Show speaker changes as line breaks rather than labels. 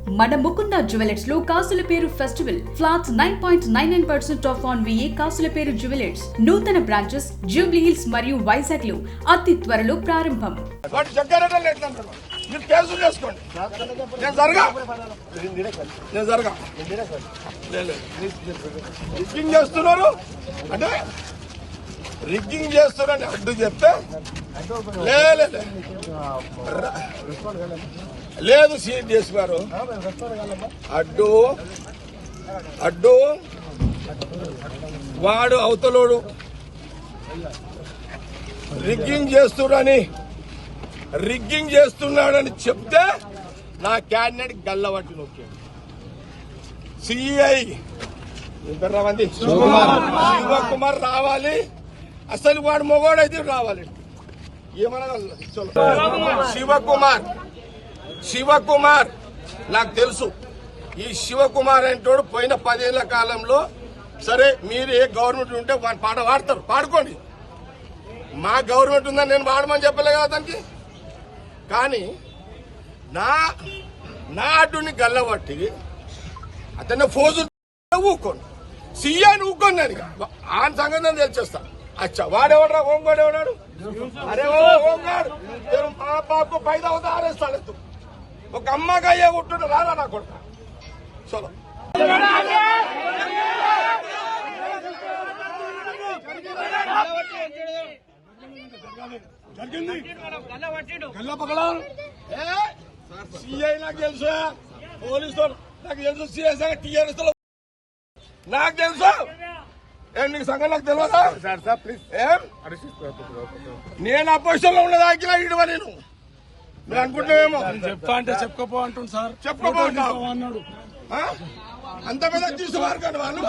మన ముకుంద జ్యువెలర్స్ లో కాసుల పేరు festival flats 9.99% of on VA కాసుల పేరు జ్యువెలర్స్ నూతన బ్రాంచెస్ జూబ్లీ హిల్స్ మరియు వైజాగ్ లో అతి త్వరలో ప్రారంభం.
రిగ్గింగ్ చేస్తున్నారని అడ్డు చెప్తే లేదు సీఎస్ గారు అడ్డు అడ్డు వాడు అవతలోడు రిగ్గింగ్ చేస్తున్నాడని చెప్తే నా క్యాండిడేట్ గల్లబట్టి నొక్కాడు. సిఐ శివకుమార్ రావాలి, అసలు వాడు మొగోడైతే రావాలి. ఏమన్నా శివకుమార్ నాకు తెలుసు. ఈ శివకుమార్ అంటోడు పోయిన 10 ఏళ్ల కాలంలో సరే మీరు ఏ గవర్నమెంట్ ఉంటే వాడి పాట పాడతారు, పాడుకోండి. మా గవర్నమెంట్ ఉందని నేను పాడమని చెప్పలే కదా అతనికి. కానీ నా అడ్డుని గల్లబట్టి అతన్ని ఫోజు ఊకోండి, సీఎని ఊకోండి అని ఆయన సంగతి నేను తెలిచేస్తా. అచ్చా వాడెవడరా హోంగాడు ఎవడాడు? అరే ఓ హోంగాడు మా బాబు 5 అవుతా ఆరేస్తాడు. ఒక అమ్మగా అయ్యే ఉంటుంటే రారా నా కొడుకు. చలో సిఐ నాకు తెలుసు, పోలీసు నాకు తెలుసు, సిఐ టీఆర్ఎస్ నాకు తెలుసు. నీకు సంగతి నాకు తెలియదా? నేను అపోజిషన్ లో ఉన్నదాకినా ఇడవ నేను అనుకుంటున్నామేమో.
చెప్తా అంటే చెప్పుకోపో అంటుంది సార్.
చెప్పుకోపో అన్నాడు. అంత మీద తీసుకోవాలి కానీ వాళ్ళు